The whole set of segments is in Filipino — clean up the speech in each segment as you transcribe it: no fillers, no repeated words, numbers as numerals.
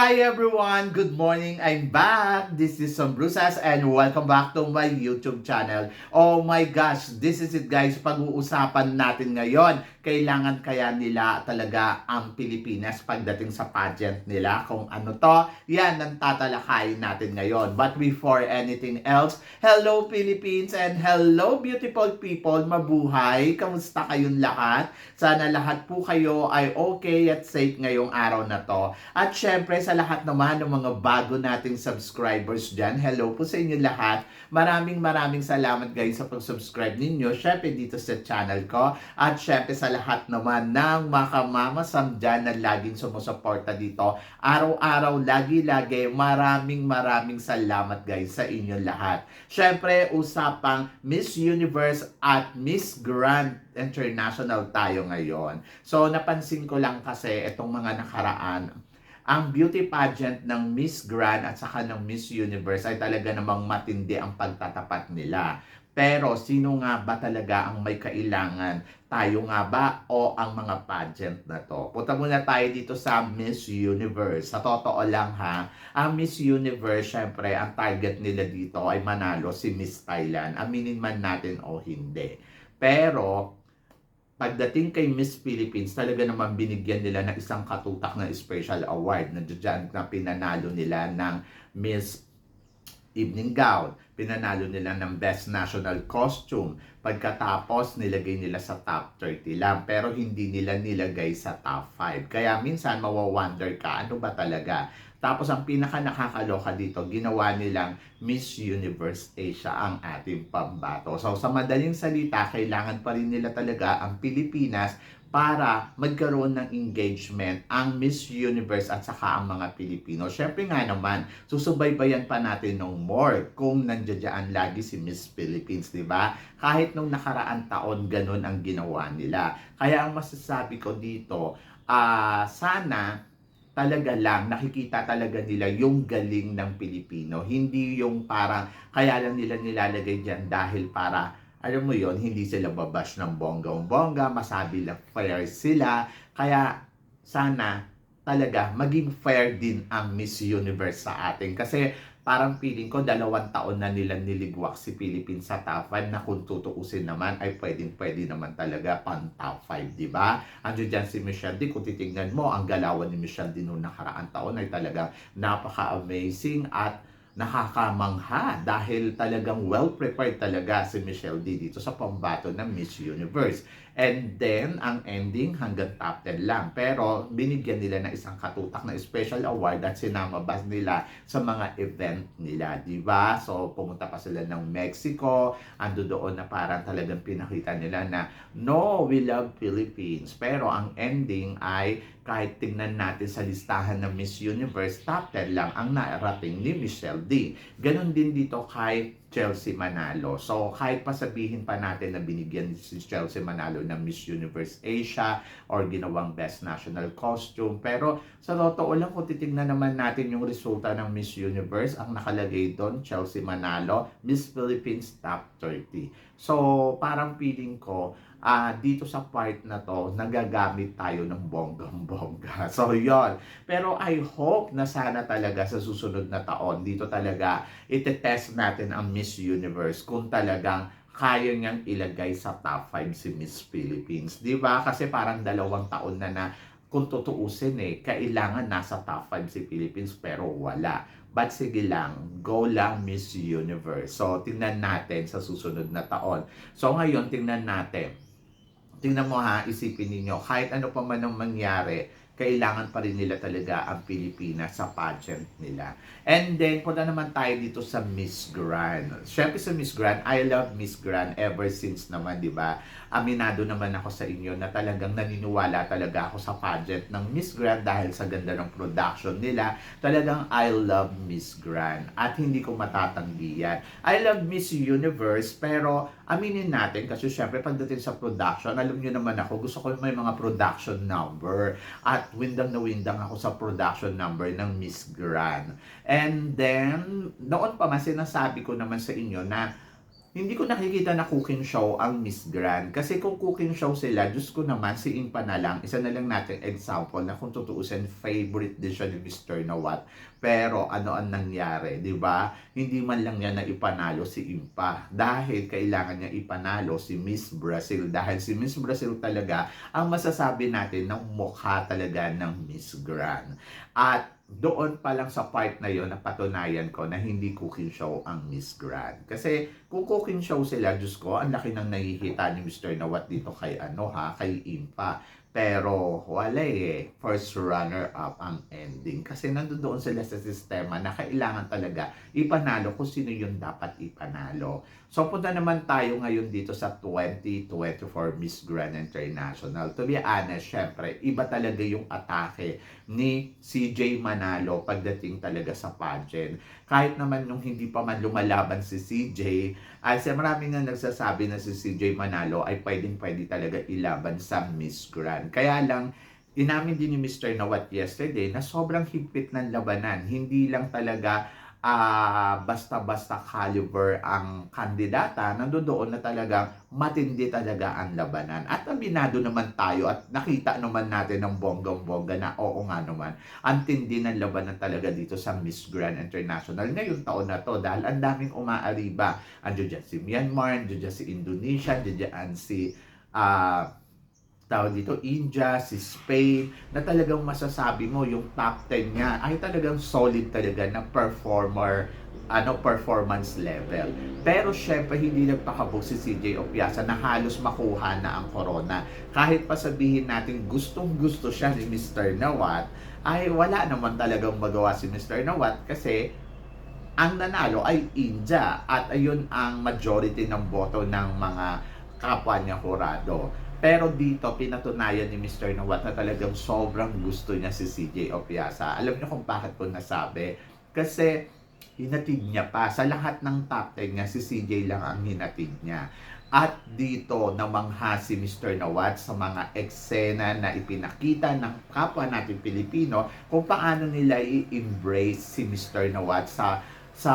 Hi everyone! Good morning! I'm back! This is Sombrusas and welcome back to my YouTube channel. Oh my gosh! This is it guys! Pag-uusapan natin ngayon, kailangan kaya nila talaga ang Pilipinas pagdating sa pageant nila? Kung ano to, yan ang tatalakayin natin ngayon. But before anything else, hello Philippines and hello beautiful people! Mabuhay! Kamusta kayong lahat? Sana lahat po kayo ay okay at safe ngayong araw na to. At syempre sa lahat naman ng mga bago nating subscribers dyan, hello po sa inyo lahat. Maraming salamat guys sa pag-subscribe ninyo. Syempre dito sa channel ko. At syempre sa lahat naman ng makamamasam dyan na laging sumusuporta dito. Araw-araw, lagi-lagi, maraming salamat guys sa inyo lahat. Syempre, usapang Miss Universe at Miss Grand International tayo ngayon. So, napansin ko lang kasi itong mga nakaraan, ang beauty pageant ng Miss Grand at saka ng Miss Universe ay talaga namang matindi ang pagtatapat nila. Pero sino nga ba talaga ang may kailangan? Tayo nga ba o ang mga pageant na to? Punta muna tayo dito sa Miss Universe. Sa totoo lang ha, ang Miss Universe, syempre, ang target nila dito ay manalo si Miss Thailand. Aminin man natin o hindi. Pero, pagdating kay Miss Philippines, talaga naman binigyan nila ng isang katutak na special award na dyan na pinanalo nila ng Miss Evening Gown. Pinanalo nila ng Best National Costume. Pagkatapos, nilagay nila sa top 30 lang. Pero hindi nila nilagay sa top 5. Kaya minsan mawawonder ka, ano ba talaga? Tapos ang pinaka nakakaloka dito, ginawa nilang Miss Universe Asia ang ating pambato. So sa madaling salita, kailangan pa rin nila talaga ang Pilipinas para magkaroon ng engagement ang Miss Universe at saka ang mga Pilipino. Siyempre nga naman, susubaybayan pa natin ng more kung nandiyan lagi si Miss Philippines, di ba? Kahit nung nakaraan taon, ganun ang ginawa nila. Kaya ang masasabi ko dito, sana talaga lang, nakikita talaga nila yung galing ng Pilipino. Hindi yung parang, kaya lang nila nilalagay dyan dahil para, alam mo yon, hindi sila babash ng bonggang-bongga, masabi lang fair sila. Kaya, sana talaga maging fair din ang Miss Universe sa atin. Kasi parang feeling ko 2 taon na nila niligwak si Philippines sa top 5 na kung tutuusin naman ay pwede naman talaga pang top 5, di ba? Andiyo dyan si Michelle D, kung titingnan mo, ang galawan ni Michelle D noong nakaraang taon ay talagang napaka-amazing at nakakamangha dahil talagang well-prepared talaga si Michelle D dito sa pambato ng Miss Universe. And then, ang ending hanggang top 10 lang. Pero, binigyan nila ng isang katutak na special award at sinamabas nila sa mga event nila, di ba? So, pumunta pa sila ng Mexico, ando doon na parang talagang pinakita nila na, no, we love Philippines. Pero, ang ending ay kahit tingnan natin sa listahan ng Miss Universe, top 10 lang ang narating ni Michelle D. Ganon din dito kay Chelsea Manalo. So, kahit pa sabihin pa natin na binigyan si Chelsea Manalo ng Miss Universe Asia or ginawang Best National Costume, pero sa totoo lang, kung titignan naman natin yung resulta ng Miss Universe, ang nakalagay doon, Chelsea Manalo, Miss Philippines Top 30. So, parang feeling ko, dito sa part na to, nagagamit tayo ng bonggang-bongga. So, yon. Pero I hope na sana talaga sa susunod na taon, dito talaga itetest natin ang Miss Universe kung talagang kaya niyang ilagay sa top 5 si Miss Philippines. Di ba? Kasi parang 2 taon na kung tutuusin kailangan nasa top 5 si Philippines pero wala. But sige lang, go lang Miss Universe. So, tingnan natin sa susunod na taon. So, ngayon, tingnan natin. Tingnan mo ha, isipin ninyo, kahit ano pa man ang mangyari, kailangan pa rin nila talaga ang Pilipinas sa pageant nila. And then, punta naman tayo dito sa Miss Grand. Siyempre sa Miss Grand, I love Miss Grand ever since naman, di ba? Aminado naman ako sa inyo na talagang naniniwala talaga ako sa pageant ng Miss Grand dahil sa ganda ng production nila. Talagang I love Miss Grand at hindi ko matatanggi yan. I love Miss Universe pero aminin natin kasi syempre pagdating sa production, alam nyo naman ako, gusto ko may mga production number at windang na windang ako sa production number ng Miss Grand. And then, noon pa man sinasabi ko naman sa inyo na hindi ko nakikita na cooking show ang Miss Grand. Kasi kung cooking show sila, Diyos ko naman, si Impa na lang. Isa na lang natin example na kung tutuusin, favorite din siya ni Mr. Nawat. Pero ano ang nangyari, di ba? Hindi man lang niya na ipanalo si Impa. Dahil kailangan niya ipanalo si Miss Brazil. Dahil si Miss Brazil talaga ang masasabi natin ng mukha talaga ng Miss Grand. At doon pa lang sa part na yon napatunayan ko na hindi cooking show ang Miss Grand. Kasi kung cooking show sila, Diyos ko, ang laki ng nahihita ni Mr. Nawat dito kay kay Impa. Pero wala eh, first runner-up ang ending. Kasi nandoon sila sa sistema na kailangan talaga ipanalo kung sino yung dapat ipanalo. So punta naman tayo ngayon dito sa 2024 Miss Grand International. To be honest, syempre, iba talaga yung atake ni CJ Manalo pagdating talaga sa pageant. Kahit naman nung hindi pa man lumalaban si CJ, ay marami nga nagsasabi na si CJ Manalo ay pwedeng-pwede talaga ilaban sa Miss Grand. Kaya lang, inamin din ni Mr. Nawat yesterday na sobrang higpit ng labanan. Hindi lang talaga basta-basta caliber ang kandidata, nandoon na talagang matindi talaga ang labanan. At aminado naman tayo at nakita naman natin ng bonggang-bongga na oo nga naman, ang tindi ng labanan talaga dito sa Miss Grand International ngayong taon na to dahil ang daming umaariba. Andiyo dyan si Myanmar, andiyo dyan si Indonesia, andiyo dyan si tawag dito, India, si Spain, na talagang masasabi mo yung top 10 niya ay talagang solid talaga na performance level. Pero syempre hindi nagpakabog si CJ Opiasa na halos makuha na ang corona. Kahit pa sabihin natin gustong-gusto siya ni Mr. Nawat, ay wala naman talagang magawa si Mr. Nawat kasi ang nanalo ay India at ayun ang majority ng boto ng mga kapwa niya hurado. Pero dito, pinatunayan ni Mr. Nawat na talagang sobrang gusto niya si CJ Opiasa. Alam niyo kung bakit ko nasabi? Kasi hinatid niya pa. Sa lahat ng top 10 niya, si CJ lang ang hinatid niya. At dito, namangha si Mr. Nawat sa mga eksena na ipinakita ng kapwa natin Pilipino kung paano nila i-embrace si Mr. Nawat sa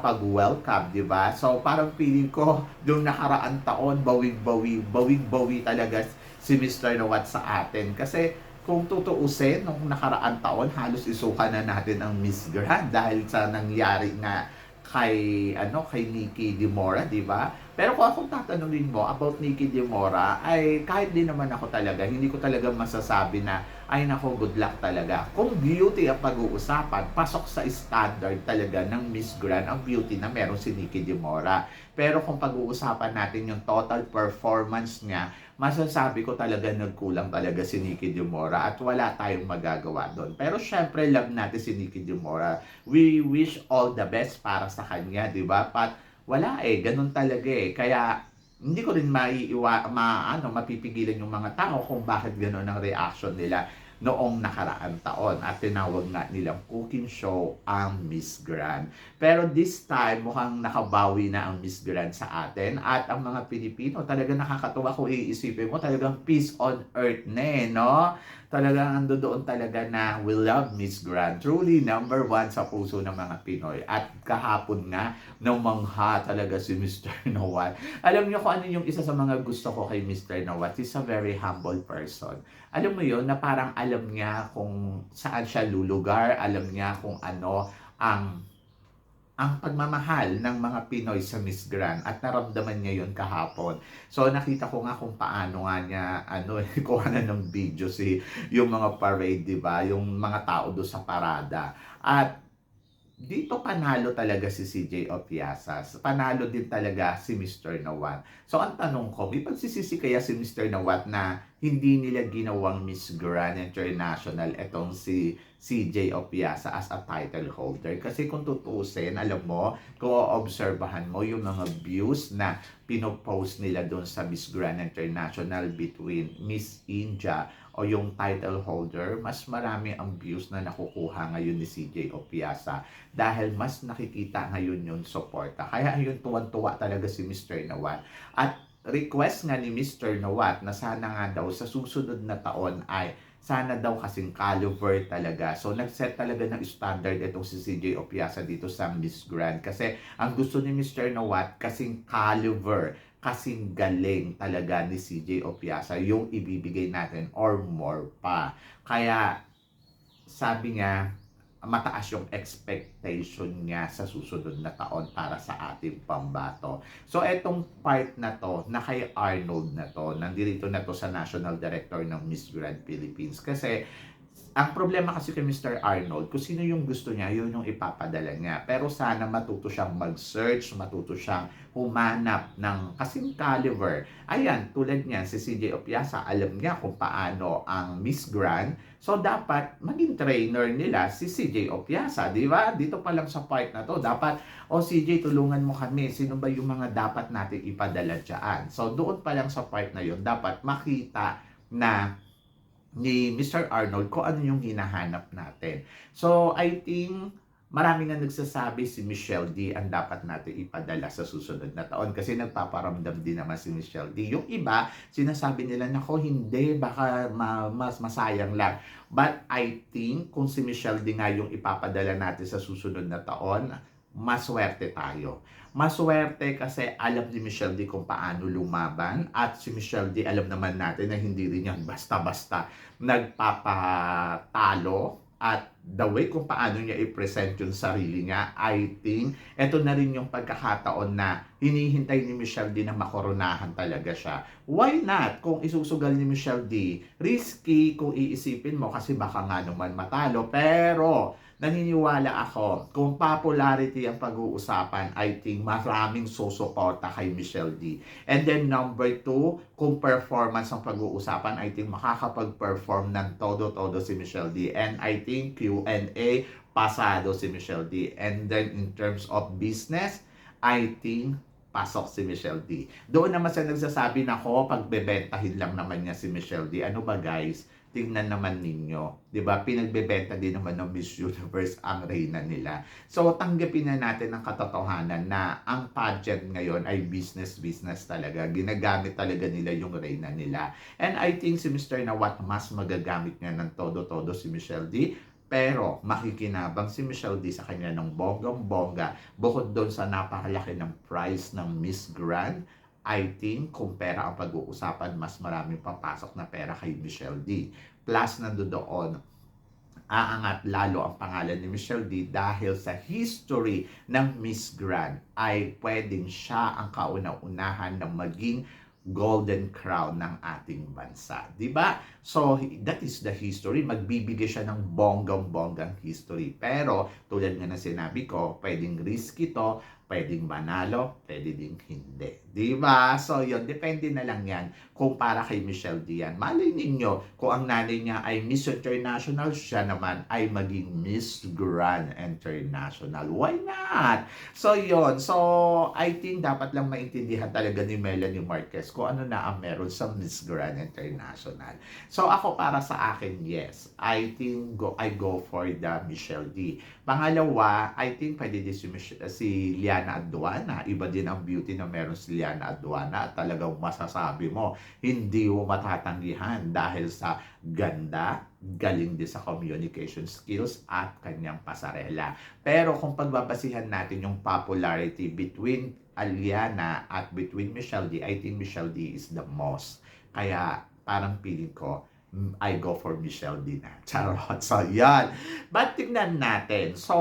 pag-welcome, di ba? So, parang feeling ko, yung nakaraan taon, bawing-bawi talaga si Mr. Nawat sa atin. Kasi, kung tutuusin, nung nakaraan taon, halos isuka na natin ang Miss Grand dahil sa nangyari nga kay Nikki Dimora, di ba? Pero kung akong tatanungin mo about Nikki Dimora, ay kahit din naman ako talaga, hindi ko talaga masasabi na, ay nako, good luck talaga. Kung beauty ang pag-uusapan, pasok sa standard talaga ng Miss Grand ang beauty na meron si Nikki Dimora. Pero kung pag-uusapan natin yung total performance niya, masasabi ko talaga nagkulang talaga si Nikki Dimora at wala tayong magagawa doon. Pero syempre, love natin si Nikki Dimora. We wish all the best para sa kanya, di ba? Wala ganun talaga Kaya hindi ko rin mapipigilan yung mga tao kung bakit ganun ang reaction nila noong nakaraan taon at tinawag nga nilang cooking show ang Miss Grand. Pero this time, mukhang nakabawi na ang Miss Grand sa atin at ang mga Pilipino, talaga nakakatuwa kung iisipin mo, talagang peace on earth na no? Talagang ando doon talaga na we love Miss Grand. Truly number one sa puso ng mga Pinoy. At kahapon nga, namangha talaga si Mr. Nawat. Alam niyo kung ano yung isa sa mga gusto ko kay Mr. Nawat? He's a very humble person. Alam mo yun, na parang alam niya kung saan siya lulugar, alam niya kung ano ang pagmamahal ng mga Pinoy sa Miss Grand at naramdaman niya yon kahapon. So nakita ko nga kung paano nga niya kuha na ng video yung mga parade, 'di ba? Yung mga tao do sa parada. At dito panalo talaga si CJ Opiasa. Panalo din talaga si Mr. Nawat. So ang tanong ko, may pagsisisi kaya si Mr. Nawat na hindi nila ginawang Miss Grand International etong si CJ Opiasa as a title holder? Kasi kung tutuusin, alam mo, kung obserbahan mo yung mga views na pinopost nila doon sa Miss Grand International between Miss India o yung title holder, mas marami ang views na nakukuha ngayon ni CJ Opiasa dahil mas nakikita ngayon yung suporta. Kaya ayun, tuwan-tuwa talaga si Mr. Nawat. At request nga ni Mr. Nawat na sana nga daw sa susunod na taon ay sana daw kasing caliber talaga. So nag-set talaga ng standard itong si CJ Opiasa dito sa Miss Grand kasi ang gusto ni Mr. Nawat kasing caliber, kasing galing talaga ni CJ Opiasa yung ibibigay natin or more pa. Kaya sabi niya, mataas yung expectation niya sa susunod na taon para sa ating pambato. So, etong part na to, na kay Arnold na to, nandito na to sa National Director ng Miss Grand Philippines. Kasi, ang problema kasi kay Mr. Arnold, kung sino yung gusto niya, yun yung ipapadala niya. Pero sana matuto siyang mag-search, matuto siyang humanap ng kasing caliber. Ayan, tulad niyan, si CJ Opiasa, alam niya kung paano ang Miss Grand. So, dapat maging trainer nila si CJ Opiasa, di ba? Dito pa lang sa part na to, dapat, CJ, tulungan mo kami. Sino ba yung mga dapat natin ipadala dyan? So, doon pa lang sa part na yun, dapat makita na ni Mr. Arnold kung ano yung hinahanap natin. So, I think marami nga nagsasabi si Michelle D ang dapat natin ipadala sa susunod na taon kasi nagpaparamdam din naman si Michelle D. Yung iba, sinasabi nila, nako hindi, baka mas masayang lang. But I think kung si Michelle D nga yung ipapadala natin sa susunod na taon, maswerte tayo. Maswerte kasi alam ni Michelle D kung paano lumaban at si Michelle D alam naman natin na hindi rin yan basta-basta nagpapatalo at the way kung paano niya i-present yung sarili niya, I think, eto na rin yung pagkakataon na hinihintay ni Michelle D na makoronahan talaga siya. Why not? Kung isusugal ni Michelle D, risky kung iisipin mo kasi baka nga naman matalo, pero naniniwala ako, kung popularity ang pag-uusapan, I think maraming susuporta kay Michelle D. And then number 2, kung performance ang pag-uusapan, I think makakapag-perform ng todo-todo si Michelle D. And I think Q&A, pasado si Michelle D. And then in terms of business, I think pasok si Michelle D. Doon naman sa nagsasabi na ko, pagbebentahin lang naman niya si Michelle D. Ano ba guys? Tingnan naman ninyo, 'di ba? Pinagbebenta din naman ng Miss Universe ang reyna nila. So tanggapin na natin ang katotohanan na ang pageant ngayon ay business talaga. Ginagamit talaga nila yung reyna nila. And I think si Mr. Nawat mas magagamit niya ng todo-todo si Michelle D. Pero makikinabang si Michelle D sa kanya ng bonggang-bongga bukod doon sa napakalaki ng prize ng Miss Grand. I think kung pera ang pag-uusapan, mas maraming papasok na pera kay Michelle D. Plus nandoon, aangat lalo ang pangalan ni Michelle D dahil sa history ng Miss Grand ay pwedeng siya ang kauna-unahan na maging golden crown ng ating bansa. 'Di ba? So, that is the history. Magbibigay siya ng bonggang-bonggang history. Pero, tulad nga na sinabi ko, pwedeng risky to, pwedeng manalo, pwede ding hindi. 'Di ba? So, yun, depende na lang yan kung para kay Michelle D yan. Malay ninyo, kung ang nanay niya ay Miss International, siya naman ay maging Miss Grand International. Why not? So, yun. So, I think dapat lang maintindihan talaga ni Melanie Marquez kung ano na ang meron sa Miss Grand International. So, ako para sa akin, yes. I think I go for the Michelle D. Pangalawa, I think pwede din si Liana Aduana. Iba din ang beauty na meron si Liana Aduana at talagang masasabi mo, hindi mo matatanggihan dahil sa ganda, galing din sa communication skills at kanyang pasarela. Pero kung pagbabasihan natin yung popularity between Liana at between Michelle D, I think Michelle D is the most. Kaya parang feeling ko, I go for Michelle D na. Charot. So, yan. But tignan natin. So,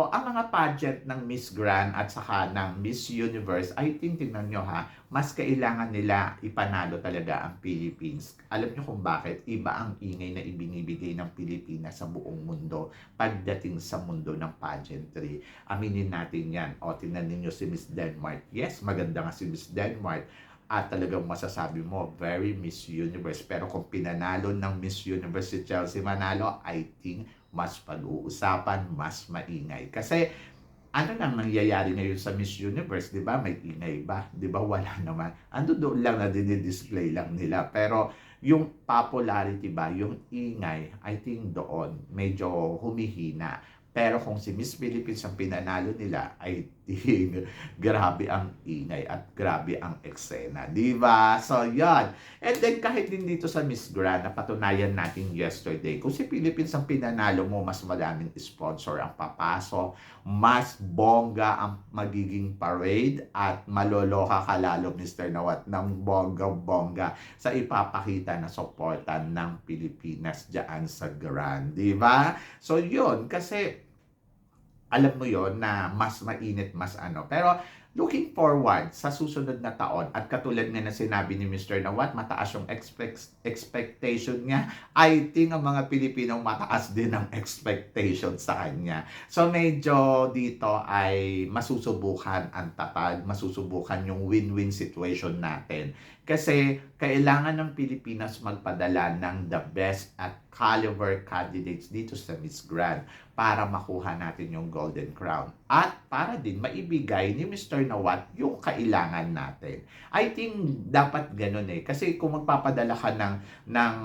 ang mga pageant ng Miss Grand at saka ng Miss Universe, I think, tignan nyo ha, mas kailangan nila ipanalo talaga ang Philippines. Alam nyo kung bakit? Iba ang ingay na ibinibigay ng Pilipinas sa buong mundo pagdating sa mundo ng pageantry. Aminin natin yan. O, tignan ninyo si Miss Denmark. Yes, maganda nga si Miss Denmark. At talagang masasabi mo, very Miss Universe. Pero kung pinanalo ng Miss Universe si Chelsea Manalo, I think mas pag-uusapan, mas maingay. Kasi ano nang nangyayari ngayon sa Miss Universe, di ba? May ingay ba? Di ba? Wala naman. Ando doon lang na dinidisplay lang nila. Pero yung popularity ba, yung ingay, I think doon medyo humihina. Pero kung si Miss Philippines ang pinanalo nila, I meeting. Grabe ang ingay at grabe ang eksena, di ba? So, yan. And then, kahit din dito sa Miss Grand, napatunayan natin yesterday, kung si Philippines ang pinanalo mo, mas maraming sponsor ang papasok, mas bongga ang magiging parade, at maloloka ka lalo, Mr. Nawat, ng bongga-bongga sa ipapakita na supportan ng Pilipinas dyan sa Grand, di ba? So, yun, kasi alam mo yon na mas mainit, mas ano. Pero looking forward sa susunod na taon, at katulad nga na sinabi ni Mr. Nawat, mataas yung expectation niya. I think ang mga Pilipino mataas din ang expectation sa kanya. So medyo dito ay masusubukan ang tatag, masusubukan yung win-win situation natin. Kasi kailangan ng Pilipinas magpadala ng the best at caliber candidates dito sa Miss Grand para makuha natin yung Golden Crown. At para din maibigay ni Mr. Nawat yung kailangan natin. I think dapat ganun eh. Kasi kung magpapadala ka ng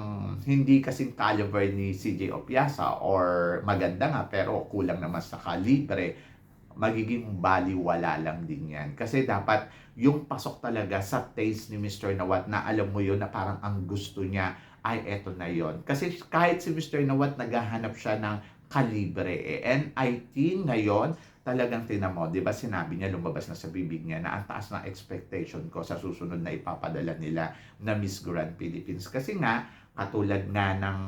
hindi kasing caliber ni CJ Opiasa, or maganda nga pero kulang naman sa kalibre, magiging baliwala lang din yan. Kasi dapat yung pasok talaga sa taste ni Mr. Nawat, na alam mo yun na parang ang gusto niya ay eto na yon. Kasi kahit si Mr. Nawat naghahanap siya ng kalibre eh. And I think ngayon, talagang tinan mo, di ba sinabi niya, lumabas na sa bibig niya na ang taas ng expectation ko sa susunod na ipapadala nila na Miss Grand Philippines. Kasi nga, katulad nga ng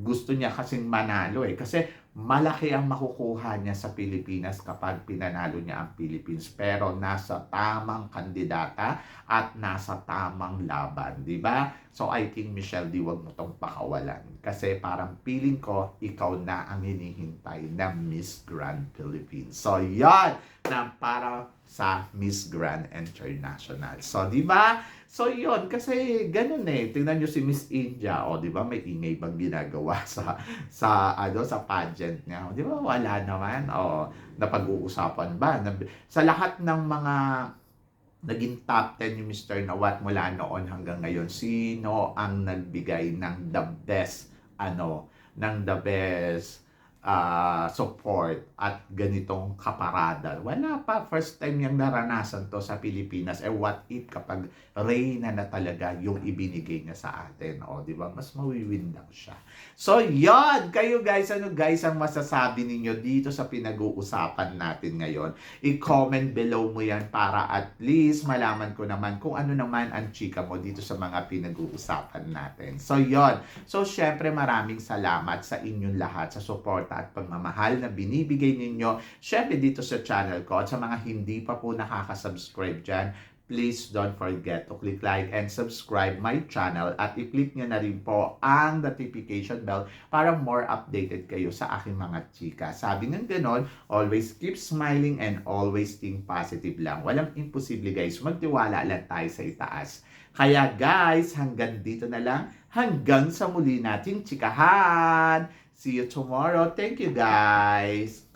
gusto niya kasing manalo eh. Kasi malaki ang makukuha niya sa Pilipinas kapag pinanalo niya ang Philippines. Pero nasa tamang kandidata at nasa tamang laban, di ba? So I think, Michelle, di wag mo tong pakawalan. Kasi parang feeling ko, ikaw na ang hinihintay na Miss Grand Philippines. So yan, na para sa Miss Grand International. So, di ba? So, yun. Kasi, ganun eh. Tingnan nyo si Miss India. O, di ba? May ingay bang ginagawa sa pageant niya? Di ba? Wala naman. O, napag-uusapan ba? Sa lahat ng mga naging top 10 ni Mr. Nawat mula noon hanggang ngayon, sino ang nagbigay ng the best, support at ganitong kaparada? Wala pa. First time niyang naranasan to sa Pilipinas. What if kapag reyna na talaga yung ibinigay niya sa atin? O, di ba? Mas mawiwindang siya. So, yon. Kayo guys, ano guys ang masasabi ninyo dito sa pinag-uusapan natin ngayon? I-comment below mo yan para at least malaman ko naman kung ano naman ang chika mo dito sa mga pinag-uusapan natin. So, yon. So, syempre maraming salamat sa inyong lahat sa support at pagmamahal na binibigay ninyo, syempre dito sa channel ko. At sa mga hindi pa po nakaka-subscribe dyan, please don't forget to click like and subscribe my channel, at i-click nyo na rin po ang notification bell para more updated kayo sa aking mga chika. Sabi ng ganon, always keep smiling and always think positive lang. Walang imposible guys, magtiwala lang tayo sa itaas. Kaya guys, hanggang dito na lang, hanggang sa muli nating chikahan. See you tomorrow. Thank you, guys.